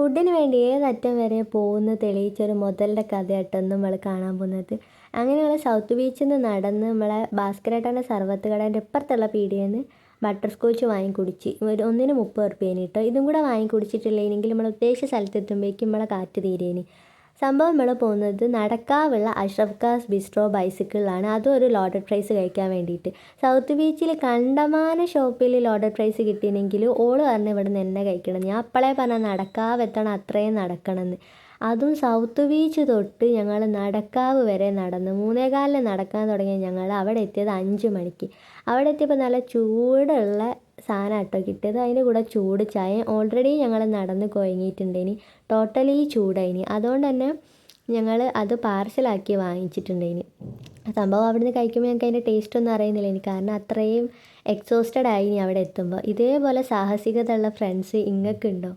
ഫുഡിന് വേണ്ടി ഏതറ്റം വരെ പോകുമെന്ന് തെളിയിച്ചൊരു മുതലിൻ്റെ കഥയാട്ടോ നമ്മൾ കാണാൻ പോകുന്നത്. അങ്ങനെ നമ്മൾ സൗത്ത് ബീച്ചിൽ നിന്ന് നടന്ന് നമ്മളെ ഭാസ്കരേട്ടൻ്റെ സർവത്ത് കടേൻ്റെ ഇപ്പുറത്തുള്ള പീടികയിൽ നിന്ന് ബട്ടർ സ്കോച്ച് വാങ്ങി കുടിച്ച്. ഒന്നിന് 30 ഉറുപ്പ്യേന് കേട്ടോ. ഇതും കൂടെ വാങ്ങി കുടിച്ചിട്ടില്ലെങ്കിൽ നമ്മൾ ഉദ്ദേശിച്ച സ്ഥലത്തെത്തുമ്പോഴേക്കും നമ്മളെ കാറ്റ് തീരേനി. സംഭവം നമ്മൾ പോകുന്നത് നടക്കാവുള്ള അഷ്റഫ് ഖാസ് ബിസ്ട്രോ ബൈസിക്കിളിലാണ്. അതും ഒരു ലോഡഡ് ഫ്രൈസ് കഴിക്കാൻ വേണ്ടിയിട്ട്. സൗത്ത് ബീച്ചിൽ കണ്ടമാന ഷോപ്പിൽ ലോഡഡ് ഫ്രൈസ് കിട്ടിയെങ്കിൽ ഓള് പറഞ്ഞ് ഇവിടെ നിന്ന് തന്നെ കഴിക്കണം. ഞാൻ അപ്പോഴേ പറഞ്ഞാൽ നടക്കാവെത്തണം, അത്രയും നടക്കണമെന്ന്. അതും സൗത്ത് ബീച്ച് തൊട്ട് ഞങ്ങൾ നടക്കാവ് വരെ നടന്ന് 3:15 നടക്കാൻ തുടങ്ങിയ ഞങ്ങൾ അവിടെ എത്തിയത് 5 മണിക്ക്. അവിടെ എത്തിയപ്പോൾ നല്ല ചൂടുള്ള സാധനം കേട്ടോ കിട്ടിയത്. അതിൻ്റെ കൂടെ ചൂട് ചായ. ഓൾറെഡി ഞങ്ങൾ നടന്ന് കുഴങ്ങിയിട്ടുണ്ടേനി, ടോട്ടലി ചൂടായിനി. അതുകൊണ്ട് തന്നെ ഞങ്ങൾ അത് പാർസലാക്കി വാങ്ങിച്ചിട്ടുണ്ടേനി. സംഭവം അവിടുന്ന് കഴിക്കുമ്പോൾ ഞങ്ങൾക്ക് അതിൻ്റെ ടേസ്റ്റൊന്നും അറിയുന്നില്ല എനിക്ക്, കാരണം അത്രയും എക്സോസ്റ്റഡ് ആയിനി അവിടെ എത്തുമ്പോൾ. ഇതേപോലെ സാഹസികത ഉള്ള ഫ്രണ്ട്സ് ഇങ്ങക്കുണ്ടോ?